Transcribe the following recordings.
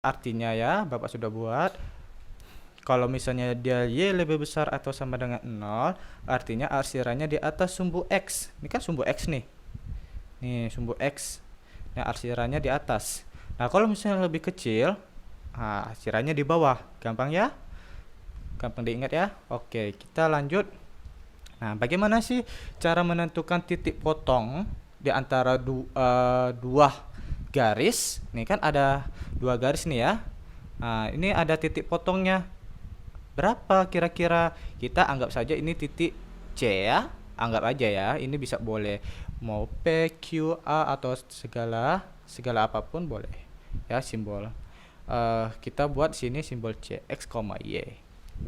artinya ya, Bapak sudah buat. Kalau misalnya dia Y lebih besar atau sama dengan 0, artinya arsirannya di atas sumbu X. Ini kan sumbu X nih. Nih, sumbu X. Nah, arsirannya di atas. Nah, kalau misalnya lebih kecil, arsirannya di bawah. Gampang ya? Gampang diingat ya? Oke, kita lanjut. Nah, bagaimana sih cara menentukan titik potong di antara dua garis? Nih kan ada dua garis nih ya. Nah, ini ada titik potongnya. Berapa kira-kira? Kita anggap saja ini titik C ya. Anggap aja ya, ini bisa boleh mau P, Q, A atau segala apapun boleh. Ya, simbol. Kita buat sini simbol C, X, Y.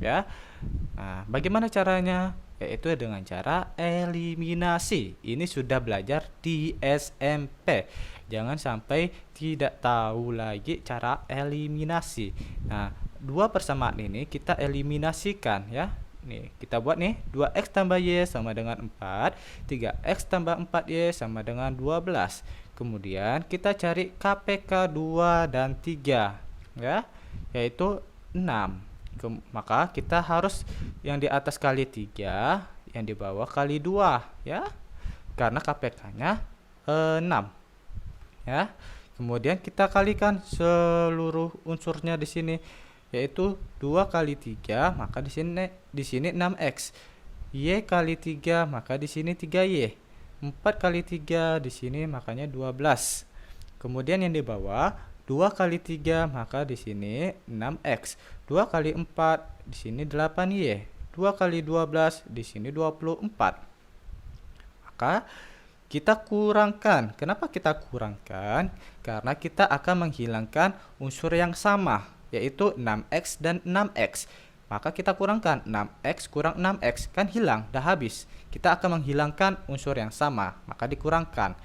Ya. Nah, bagaimana caranya? Yaitu dengan cara eliminasi. Ini sudah belajar di SMP. Jangan sampai tidak tahu lagi cara eliminasi. Nah, dua persamaan ini kita eliminasikan ya. Nih, kita buat nih 2x tambah y sama dengan 4, 3x tambah 4y sama dengan 12. Kemudian kita cari KPK 2 dan 3 ya, yaitu 6. Maka kita harus yang di atas kali 3, yang di bawah kali 2 ya. Karena KPK-nya 6 ya. Kemudian kita kalikan seluruh unsurnya di sini, yaitu 2 kali 3, maka di sini 6x. Y kali 3, maka di sini 3y. 4 kali 3 di sini makanya 12. Kemudian yang di bawah 2 kali 3, maka di sini 6x. 2 kali 4 di sini 8y. 2 kali 12 di sini 24. Maka kita kurangkan. Kenapa kita kurangkan? Karena kita akan menghilangkan unsur yang sama, yaitu 6x dan 6x. Maka kita kurangkan 6x kurang 6x, kan hilang, dah habis. Kita akan menghilangkan unsur yang sama, maka dikurangkan.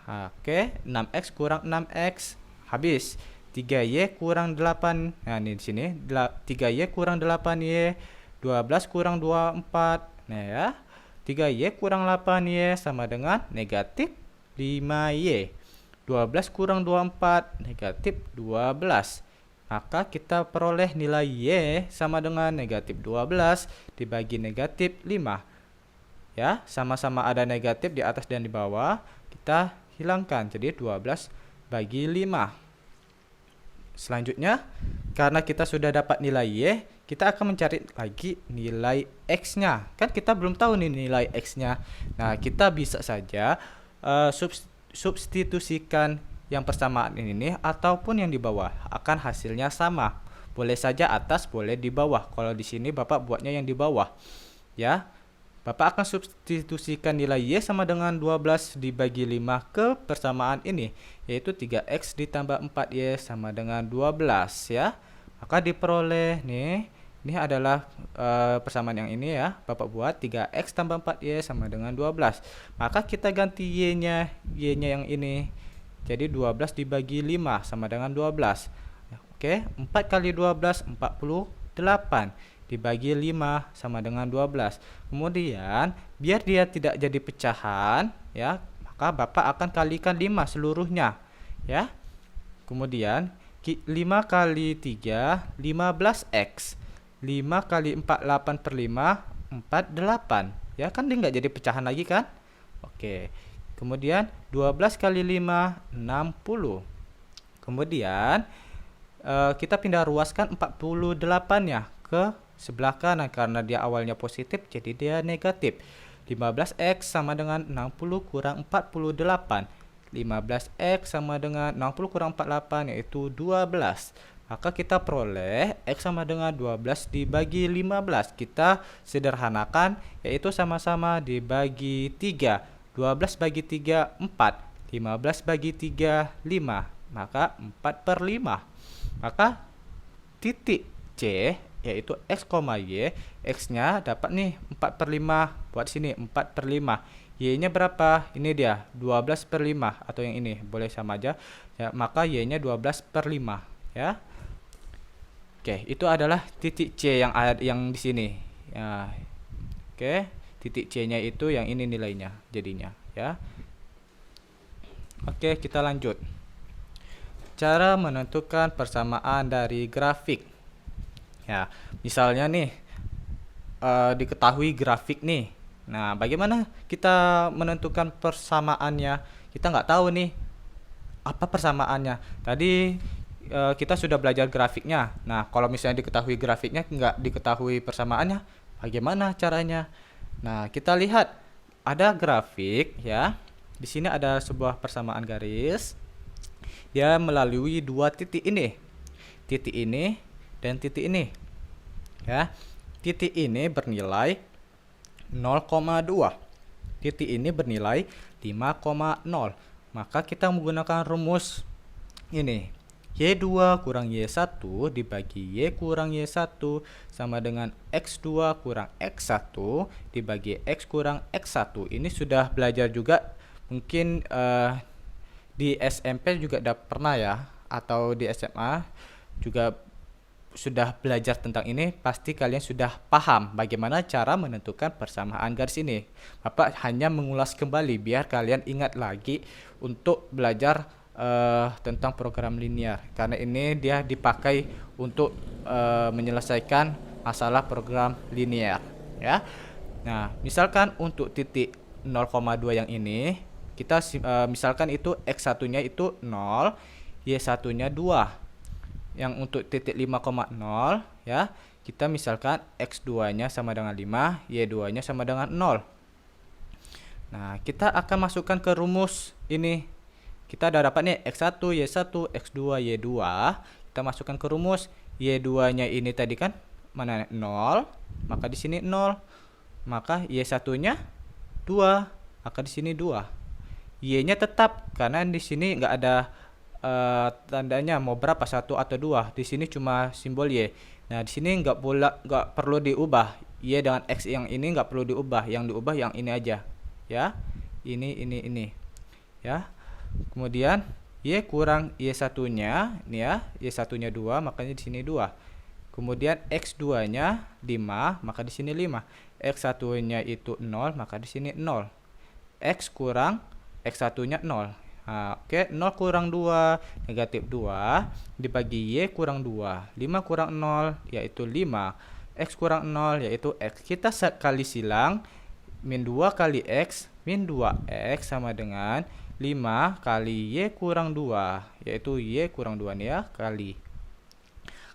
Oke, 6x kurang 6x habis. 3y kurang 8. Nah, ini di sini 3y kurang 8y, 12 kurang 24. Nah ya, 3y kurang 8y sama dengan negatif 5y. 12 kurang 24 negatif 12. Maka kita peroleh nilai y sama dengan negatif 12 dibagi negatif 5. Ya, sama-sama ada negatif di atas dan di bawah. Kita hilangkan, jadi 12 bagi 5. Selanjutnya, karena kita sudah dapat nilai y, kita akan mencari lagi nilai x-nya. Kan kita belum tahu nih nilai x-nya. Nah, kita bisa saja substitusikan yang persamaan ini ataupun yang di bawah, akan hasilnya sama. Boleh saja atas, boleh di bawah. Kalau di sini Bapak buatnya yang di bawah. Ya. Bapak akan substitusikan nilai y sama dengan 12 dibagi 5 ke persamaan ini, yaitu 3x ditambah 4y sama dengan 12 ya. Maka diperoleh nih, ini adalah persamaan yang ini ya. Bapak buat 3x tambah 4y sama dengan 12. Maka kita ganti y-nya yang ini. Jadi 12 dibagi 5 sama dengan 12. Oke, 4 kali 12 48 dibagi 5 sama dengan 12. Kemudian biar dia tidak jadi pecahan ya, maka Bapak akan kalikan 5 seluruhnya ya. Kemudian 5 kali 3 15x. 5 kali 4 8 per 5 48 ya, kan dia nggak jadi pecahan lagi kan. Oke. Kemudian 12 kali 5 60. Kemudian kita pindah ruaskan 48 ya ke sebelah kanan, karena dia awalnya positif jadi dia negatif. 15x sama dengan 60 kurang 48. 15x sama dengan 60 kurang 48 yaitu 12. Maka kita peroleh x sama dengan 12 dibagi 15. Kita sederhanakan, yaitu sama-sama dibagi 3. 12 bagi 3 4. 15 bagi 3 5. Maka 4 per 5. Maka titik C, yaitu x, y, x-nya dapat nih 4 per 5. Buat sini 4 per 5. Y-nya berapa? Ini dia 12 per 5. Atau yang ini boleh sama aja ya. Maka Y-nya 12 per 5 ya. Oke, itu adalah titik C yang ada yang di sini ya. Oke, titik C-nya itu yang ini nilainya jadinya ya. Oke, kita lanjut. cara menentukan persamaan dari grafik. Ya, misalnya nih diketahui grafik nih. Nah, bagaimana kita menentukan persamaannya? Kita nggak tahu nih apa persamaannya. Tadi kita sudah belajar grafiknya. Nah, kalau misalnya diketahui grafiknya nggak diketahui persamaannya, bagaimana caranya? Nah, kita lihat ada grafik ya. Di sini ada sebuah persamaan garis. Dia melalui dua titik ini. Titik ini dan titik ini. Ya. Titik ini bernilai 0,2. Titik ini bernilai 5,0. Maka kita menggunakan rumus ini. Y2 kurang Y1 dibagi Y kurang Y1 sama dengan X2 kurang X1 dibagi X kurang X1. Ini sudah belajar juga, mungkin di SMP juga udah pernah ya, atau di SMA juga sudah belajar tentang ini. Pasti kalian sudah paham bagaimana cara menentukan persamaan garis ini. Bapak hanya mengulas kembali biar kalian ingat lagi untuk belajar tentang program linear, karena ini dia dipakai untuk menyelesaikan masalah program linear ya. Nah, misalkan untuk titik 0,2 yang ini kita misalkan itu X1 nya itu 0, Y1 nya 2. Yang untuk titik 5,0 ya, kita misalkan X2 nya sama dengan 5, Y2 nya sama dengan 0. Nah, kita akan masukkan ke rumus ini. Kita udah dapat nih X1, Y1, X2, Y2. Kita masukkan ke rumus. Y2 nya ini tadi kan mana 0, maka di sini 0. Maka Y1 nya 2, maka di sini 2. Y nya tetap karena di sini nggak ada tandanya mau berapa, 1 atau 2. Di sini cuma simbol Y. Nah, di sini nggak perlu diubah. Y dengan X yang ini nggak perlu diubah. Yang diubah yang ini aja. Ya. Ini. Ya. Kemudian Y kurang Y1 nya ini ya, Y1 nya 2, makanya di sini 2. Kemudian X2 nya 5, maka di sini 5. X1 nya itu 0, maka di sini 0. X kurang X1 nya 0. Nah, oke, 0 kurang 2 negatif 2 dibagi Y kurang 2. 5 kurang 0 yaitu 5. X kurang 0 yaitu X. Kita kali silang, min 2 kali X min 2X sama dengan 5 kali Y kurang 2, yaitu Y kurang 2 nih ya, kali.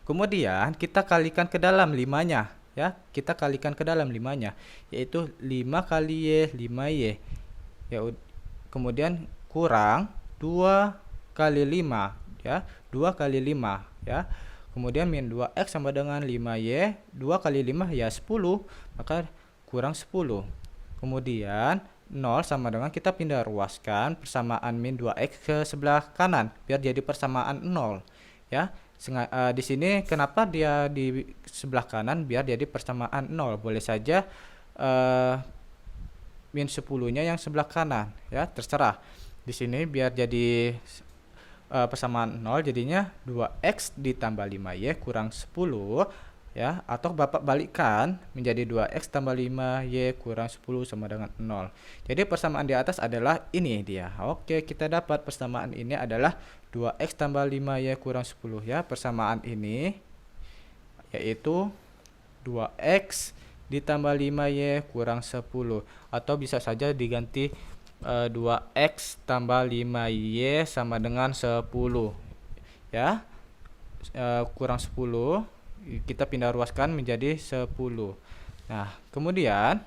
Kemudian kita kalikan ke dalam 5-nya ya. Kita kalikan ke dalam 5-nya, yaitu 5 kali Y 5Y. Ya, kemudian kurang 2 kali 5 ya. 2 kali 5 ya. Kemudian min 2X sama dengan 5Y. 2 kali 5 ya 10, maka kurang 10. Kemudian 0 sama dengan kita pindah ruaskan persamaan min 2X ke sebelah kanan biar jadi persamaan 0 ya. Di sini kenapa dia di sebelah kanan biar jadi persamaan 0. Boleh saja min 10-nya yang sebelah kanan ya, terserah. Di sini biar jadi persamaan 0 jadinya 2X ditambah 5Y kurang 10 ya, atau Bapak balikkan menjadi 2X tambah 5Y kurang 10 sama dengan 0. Jadi persamaan di atas adalah ini dia. Oke, kita dapat persamaan ini adalah 2X tambah 5Y kurang 10 ya. Persamaan ini yaitu 2X ditambah 5Y kurang 10, atau bisa saja diganti 2X tambah 5Y sama dengan 10 ya. Kurang 10 kita pindah ruaskan menjadi 10. Nah, kemudian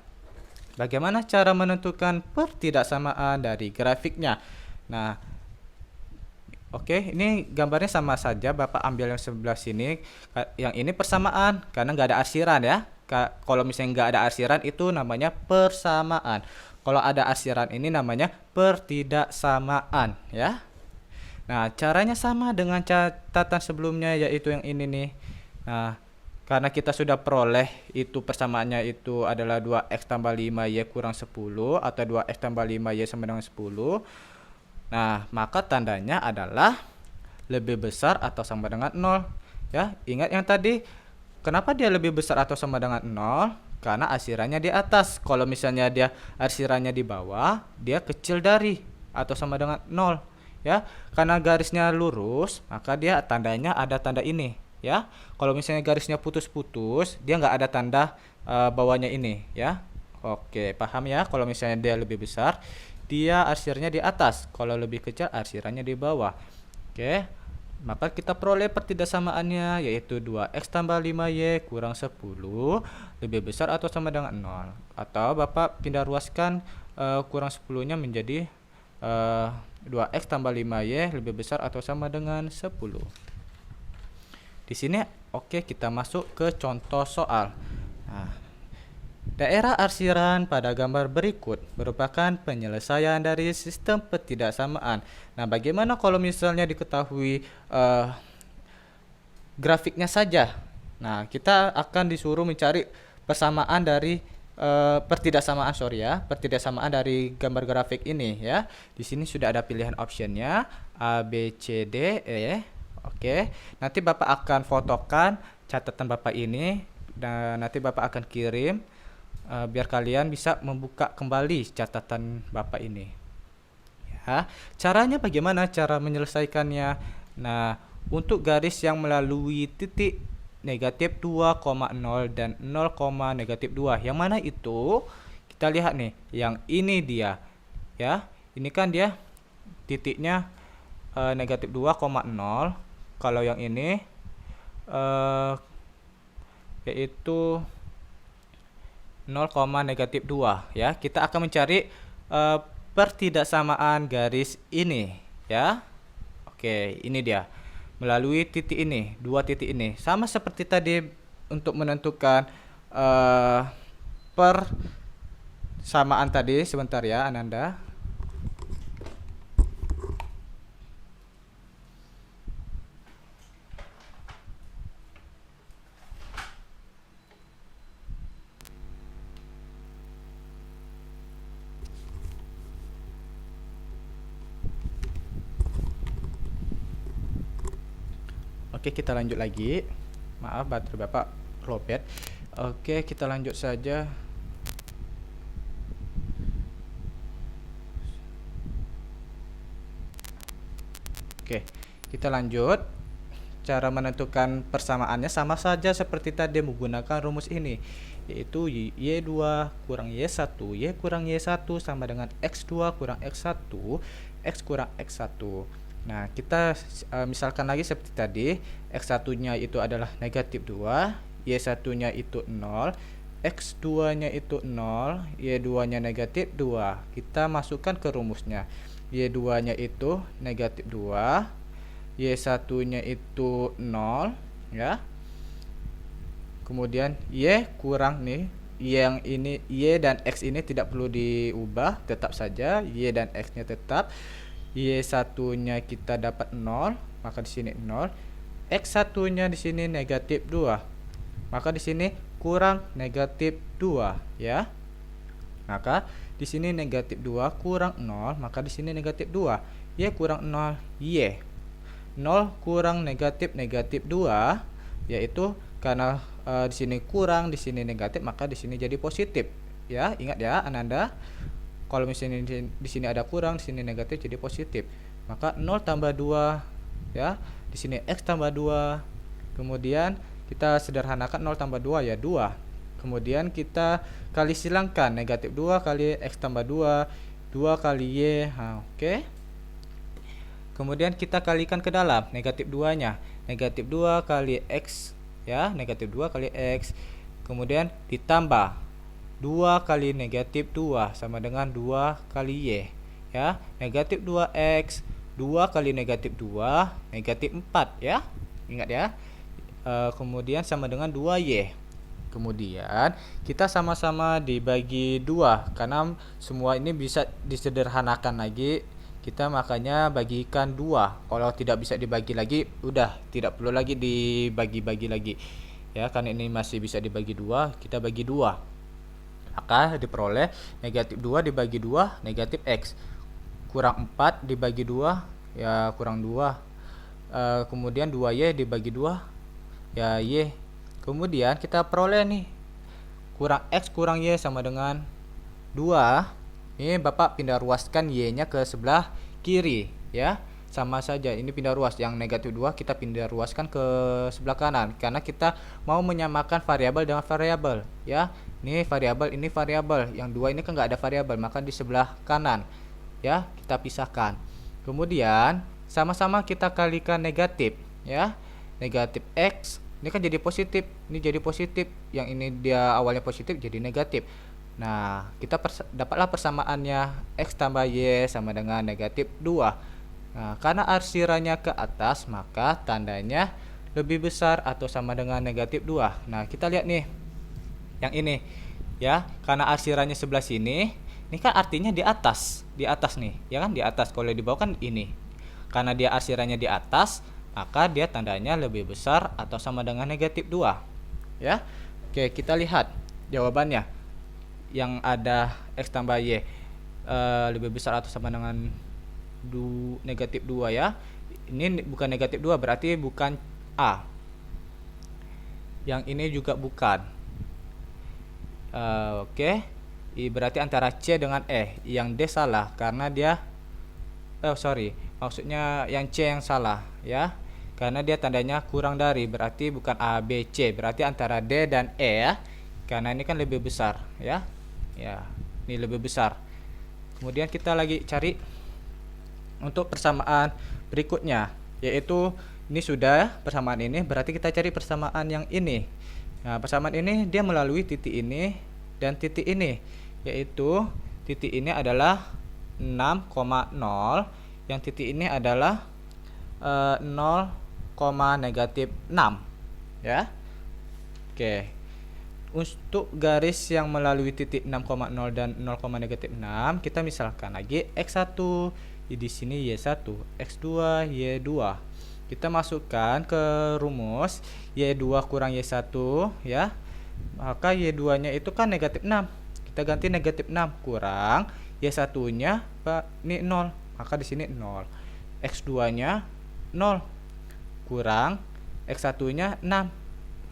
bagaimana cara menentukan pertidaksamaan dari grafiknya? Nah, oke, ini gambarnya sama saja. Bapak ambil yang sebelah sini. Yang ini persamaan karena nggak ada arsiran ya. Kalau misalnya nggak ada arsiran itu namanya persamaan. Kalau ada arsiran ini namanya pertidaksamaan ya. Nah, caranya sama dengan catatan sebelumnya, yaitu yang ini nih. Nah, karena kita sudah peroleh itu persamaannya itu adalah 2X tambah 5Y kurang 10 atau 2X tambah 5Y sama dengan 10. Nah, maka tandanya adalah lebih besar atau sama dengan 0 ya. Ingat yang tadi, kenapa dia lebih besar atau sama dengan 0? Karena arsirannya di atas. Kalau misalnya dia arsirannya di bawah, dia kecil dari atau sama dengan 0 ya. Karena garisnya lurus, maka dia tandanya ada tanda ini, ya. Kalau misalnya garisnya putus-putus, dia nggak ada tanda bawahnya ini, ya. Oke, paham ya? Kalau misalnya dia lebih besar, dia arsirnya di atas. Kalau lebih kecil, arsirannya di bawah. Oke. Maka kita peroleh pertidaksamaannya, yaitu 2x tambah 5y kurang 10 lebih besar atau sama dengan 0. Atau Bapak pindah ruaskan kurang 10-nya menjadi 2x tambah 5y lebih besar atau sama dengan 10. Di sini oke, kita masuk ke contoh soal. Nah, daerah arsiran pada gambar berikut merupakan penyelesaian dari sistem pertidaksamaan. Nah, bagaimana kalau misalnya diketahui grafiknya saja? Nah, kita akan disuruh mencari persamaan dari pertidaksamaan dari gambar grafik ini, ya. Di sini sudah ada pilihan optionnya A, B, C, D, E. Oke, nanti Bapak akan fotokan catatan Bapak ini dan nanti Bapak akan kirim biar kalian bisa membuka kembali catatan Bapak ini, ya. Caranya bagaimana cara menyelesaikannya? Nah, untuk garis yang melalui titik negatif 2,0 dan 0,-2, yang mana itu? Kita lihat nih, yang ini dia, ya. Ini kan dia titiknya negatif 2,0. Kalau yang ini yaitu 0,-2, ya. Kita akan mencari pertidaksamaan garis ini, ya. Oke, ini dia. Melalui titik ini, dua titik ini. Sama seperti tadi untuk menentukan persamaan tadi. Sebentar ya, Ananda. Oke, kita lanjut lagi. Maaf, baterai Bapak lowbat. Oke, kita lanjut saja. Oke, kita lanjut. Cara menentukan persamaannya sama saja seperti tadi menggunakan rumus ini, yaitu Y2 kurang Y1, Y kurang Y1 sama dengan X2 kurang X1, X kurang X1. Nah, kita misalkan lagi seperti tadi, X1-nya itu adalah negatif 2, Y1-nya itu 0, X2-nya itu 0, Y2-nya negatif 2. Kita masukkan ke rumusnya. Y2-nya itu negatif 2, Y1-nya itu 0, ya. Kemudian Y kurang nih, yang ini Y dan X ini tidak perlu diubah, tetap saja Y dan X-nya tetap. Y1-nya kita dapat 0, maka di sini 0. X1-nya di sini negatif 2. Maka di sini kurang negatif 2, ya. Maka di sini negatif 2 kurang 0, maka di sini negatif 2. Y kurang 0, Y. 0 kurang negatif 2, yaitu karena di sini kurang, di sini negatif, maka di sini jadi positif, ya. Ingat ya, Ananda. Kalau misalnya di sini ada kurang, di sini negatif jadi positif. Maka 0 tambah 2, ya. Di sini X tambah 2. Kemudian kita sederhanakan 0 tambah 2 ya 2. Kemudian kita kali silangkan negatif 2 kali X tambah 2, 2 kali Y. Nah, oke. Kemudian kita kalikan ke dalam negatif 2-nya. Negatif 2 kali X, ya. Negatif 2 kali X. Kemudian ditambah 2 kali negatif 2 sama dengan 2 kali Y, ya. Negatif 2X, 2 kali negatif 2, negatif 4, ya. Ingat ya. Kemudian sama dengan 2Y. Kemudian kita sama-sama dibagi 2, karena semua ini bisa disederhanakan lagi. Kita makanya bagikan 2. Kalau tidak bisa dibagi lagi, udah tidak perlu lagi dibagi-bagi lagi, ya. Karena ini masih bisa dibagi 2, kita bagi 2. Maka diperoleh negatif 2 dibagi 2, negatif X. Kurang 4 dibagi 2, ya kurang 2. Kemudian 2Y dibagi 2, ya Y. Kemudian kita peroleh nih, kurang X kurang Y sama dengan 2. Ini Bapak pindah ruaskan Y-nya ke sebelah kiri, ya. sama saja, ini pindah ruas. Yang negatif 2 kita pindah ruaskan ke sebelah kanan karena kita mau menyamakan variabel dengan variabel ya. Ini variabel, yang 2 ini kan nggak ada variabel, maka di sebelah kanan ya kita pisahkan. Kemudian sama-sama kita kalikan negatif ya. Negatif X ini kan jadi positif, ini jadi positif, yang ini dia awalnya positif jadi negatif. Nah, kita dapatlah persamaannya X tambah Y sama dengan negatif 2. Nah, karena arsirannya ke atas, maka tandanya lebih besar atau sama dengan negatif 2. Nah, kita lihat nih, yang ini ya, karena arsirannya sebelah sini, ini kan artinya di atas nih, ya kan, di atas. Kalau di bawah kan ini, karena dia arsirannya di atas, maka dia tandanya lebih besar atau sama dengan negatif 2 ya. Oke, kita lihat jawabannya yang ada X tambah Y lebih besar atau sama dengan negatif 2 ya. Ini bukan negatif 2, berarti bukan A. Yang ini juga bukan. Oke, berarti antara C dengan E. Yang D salah karena dia maksudnya yang C yang salah ya, karena dia tandanya kurang dari, berarti bukan A, B, C, berarti antara D dan E ya, karena ini kan lebih besar ya. Ya, ini lebih besar. Kemudian kita lagi cari untuk persamaan berikutnya, yaitu ini sudah persamaan ini, berarti kita cari persamaan yang ini. Nah, persamaan ini dia melalui titik ini dan titik ini, yaitu titik ini adalah 6,0, yang titik ini adalah 0, negatif 6 ya. Oke. Untuk garis yang melalui titik 6,0 dan 0, negatif 6, kita misalkan lagi X1, di sini Y1, X2, Y2. Kita masukkan ke rumus Y2 kurang Y1 ya. Maka Y2-nya itu kan negatif 6. Kita ganti negatif 6 kurang Y1-nya ini 0, maka di sini 0. X2-nya 0 kurang X1-nya 6,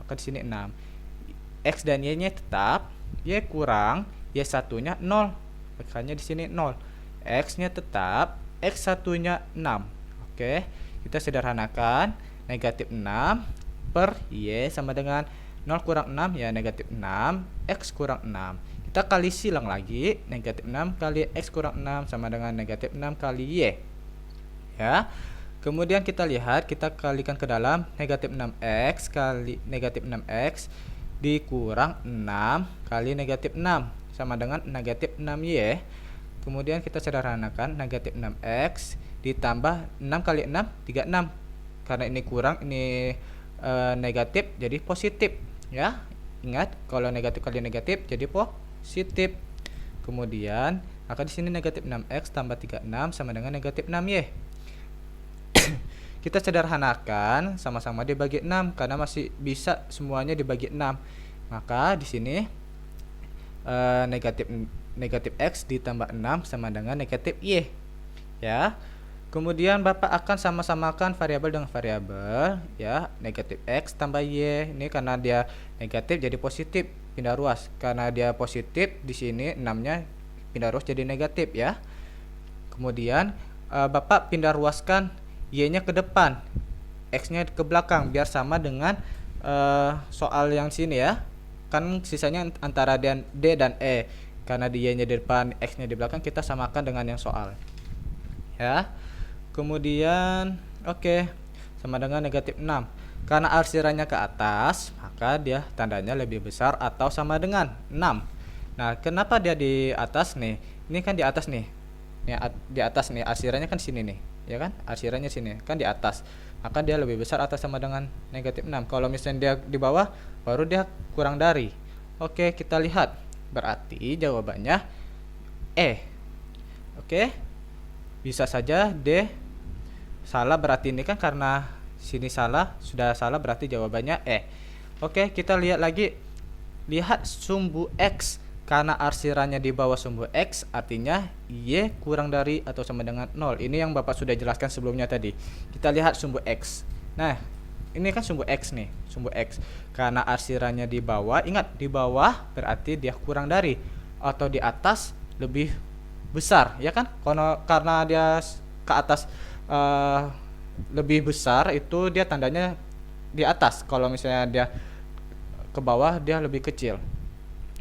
maka di sini 6. X dan Y-nya tetap, Y kurang Y1-nya 0, makanya di sini 0. X-nya tetap, X1-nya 6. Oke, kita sederhanakan, negatif 6 per Y sama dengan 0 kurang 6 ya negatif 6, X kurang 6. Kita kali silang lagi, negatif 6 kali X kurang 6 sama dengan negatif 6 kali Y ya. Kemudian kita lihat, kita kalikan ke dalam, negatif 6X kali negatif 6X dikurang 6 kali negatif 6 sama dengan negatif 6Y. Kemudian kita sederhanakan, negatif 6X ditambah 6 kali 6, 36. Karena ini kurang, ini negatif, jadi positif ya. Ingat, kalau negatif kali negatif jadi positif. Kemudian maka di sini negatif 6X tambah 36 sama dengan negatif 6Y. Kita sederhanakan, sama-sama dibagi 6 karena masih bisa semuanya dibagi 6. Maka di sini negatif X ditambah 6 sama dengan negatif Y ya. Kemudian Bapak akan sama-samakan variabel dengan variabel ya. Negatif X tambah Y, ini karena dia negatif jadi positif, pindah ruas. Karena dia positif, di sini 6-nya pindah ruas jadi negatif ya. Kemudian Bapak pindah ruaskan Y-nya ke depan, X-nya ke belakang biar sama dengan soal yang sini ya. Kan sisanya antara D dan E. Karena Y-nya di depan, X-nya di belakang, kita samakan dengan yang soal ya. Kemudian oke, sama dengan negatif 6. Karena arsirannya ke atas, maka dia tandanya lebih besar atau sama dengan 6. Nah, kenapa dia di atas nih? Ini kan di atas nih. Di atas nih, arsirannya kan sini nih, ya kan? Arsirannya sini, kan di atas. Maka dia lebih besar atau sama dengan negatif 6. Kalau misalnya dia di bawah, baru dia kurang dari. Oke, kita lihat. Berarti jawabannya E. Oke. Bisa saja D salah, berarti ini kan karena sini salah, sudah salah, berarti jawabannya E. Oke, kita lihat lagi. Lihat sumbu X. Karena arsirannya di bawah sumbu X, artinya Y kurang dari atau sama dengan 0. Ini yang Bapak sudah jelaskan sebelumnya tadi. Kita lihat sumbu X. Nah, ini kan sumbu X nih, sumbu X. Karena arsirannya di bawah, ingat di bawah berarti dia kurang dari, atau di atas lebih besar, ya kan? Karena dia ke atas eh, lebih besar itu dia tandanya di atas, kalau misalnya dia ke bawah dia lebih kecil.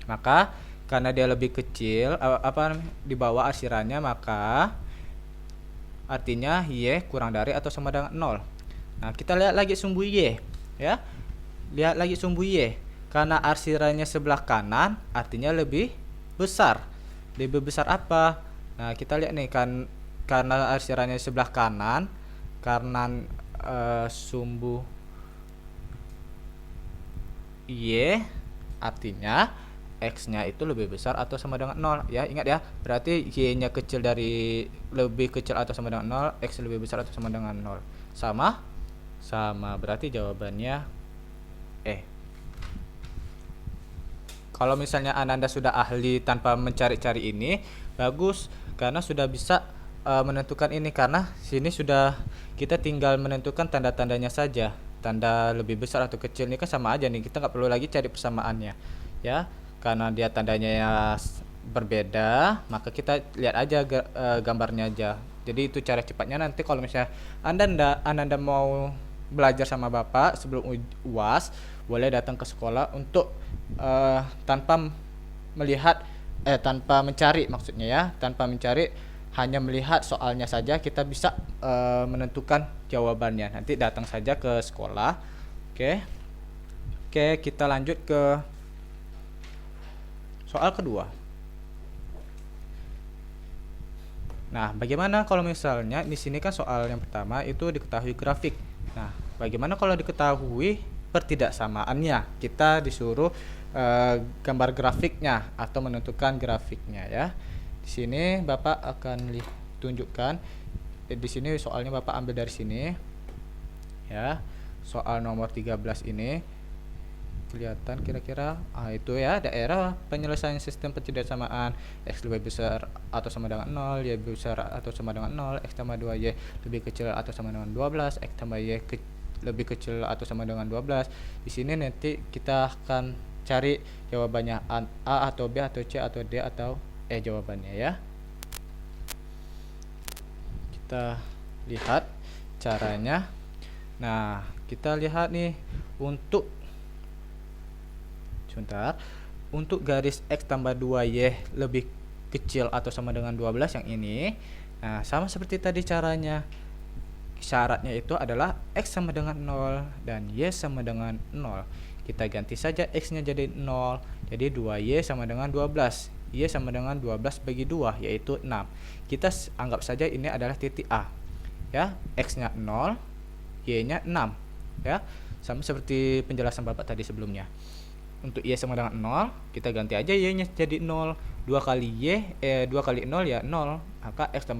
Maka karena dia lebih kecil di bawah arsirannya, maka artinya Y kurang dari atau sama dengan 0. Nah, kita lihat lagi sumbu Y ya. Lihat lagi sumbu Y. Karena arsirannya sebelah kanan, artinya lebih besar. Lebih besar apa? Nah, kita lihat nih kan, karena arsirannya sebelah kanan, karena sumbu Y, artinya X-nya itu lebih besar atau sama dengan 0 ya. Ingat ya, berarti Y-nya kecil dari lebih kecil atau sama dengan 0, X lebih besar atau sama dengan 0. Sama? Sama, berarti jawabannya E. Kalau misalnya Ananda sudah ahli tanpa mencari-cari ini, bagus, karena sudah bisa menentukan ini, karena sini sudah kita tinggal menentukan tanda-tandanya saja. Tanda lebih besar atau kecil ini kan sama aja nih, kita nggak perlu lagi cari persamaannya ya. Karena dia tandanya ya berbeda, maka kita lihat aja gambarnya aja. Jadi itu cara cepatnya. Nanti kalau misalnya Ananda mau belajar sama Bapak sebelum UAS, boleh datang ke sekolah untuk tanpa melihat tanpa mencari, maksudnya ya, tanpa mencari, hanya melihat soalnya saja kita bisa menentukan jawabannya. Nanti datang saja ke sekolah. Oke, kita lanjut ke soal kedua. Nah, bagaimana kalau misalnya di sini kan soal yang pertama itu diketahui grafik. Nah, bagaimana kalau diketahui pertidaksamaannya? Kita disuruh gambar grafiknya atau menentukan grafiknya ya. Di sini Bapak akan tunjukkan. Di sini soalnya Bapak ambil dari sini. Ya. Soal nomor 13 ini kelihatan kira-kira itu ya, daerah penyelesaian sistem pertidaksamaan X lebih besar atau sama dengan 0, Y lebih besar atau sama dengan 0, X tambah 2Y lebih kecil atau sama dengan 12, X tambah Y lebih kecil atau sama dengan 12. Di sini nanti kita akan cari jawabannya A atau B atau C atau D atau E jawabannya ya. Kita lihat caranya. Nah, kita lihat nih untuk garis X tambah 2Y lebih kecil atau sama dengan 12 yang ini. Nah, sama seperti tadi caranya. Syaratnya itu adalah X sama dengan 0 dan Y sama dengan 0. Kita ganti saja X-nya jadi 0. Jadi 2Y sama dengan 12. Y sama dengan 12 bagi 2, yaitu 6. Kita anggap saja ini adalah titik A. Ya, X-nya 0, Y-nya 6. Ya, sama seperti penjelasan Bapak tadi sebelumnya. Untuk Y sama dengan 0, kita ganti aja Y-nya jadi 0. 2 kali 0 ya 0. Maka X tambah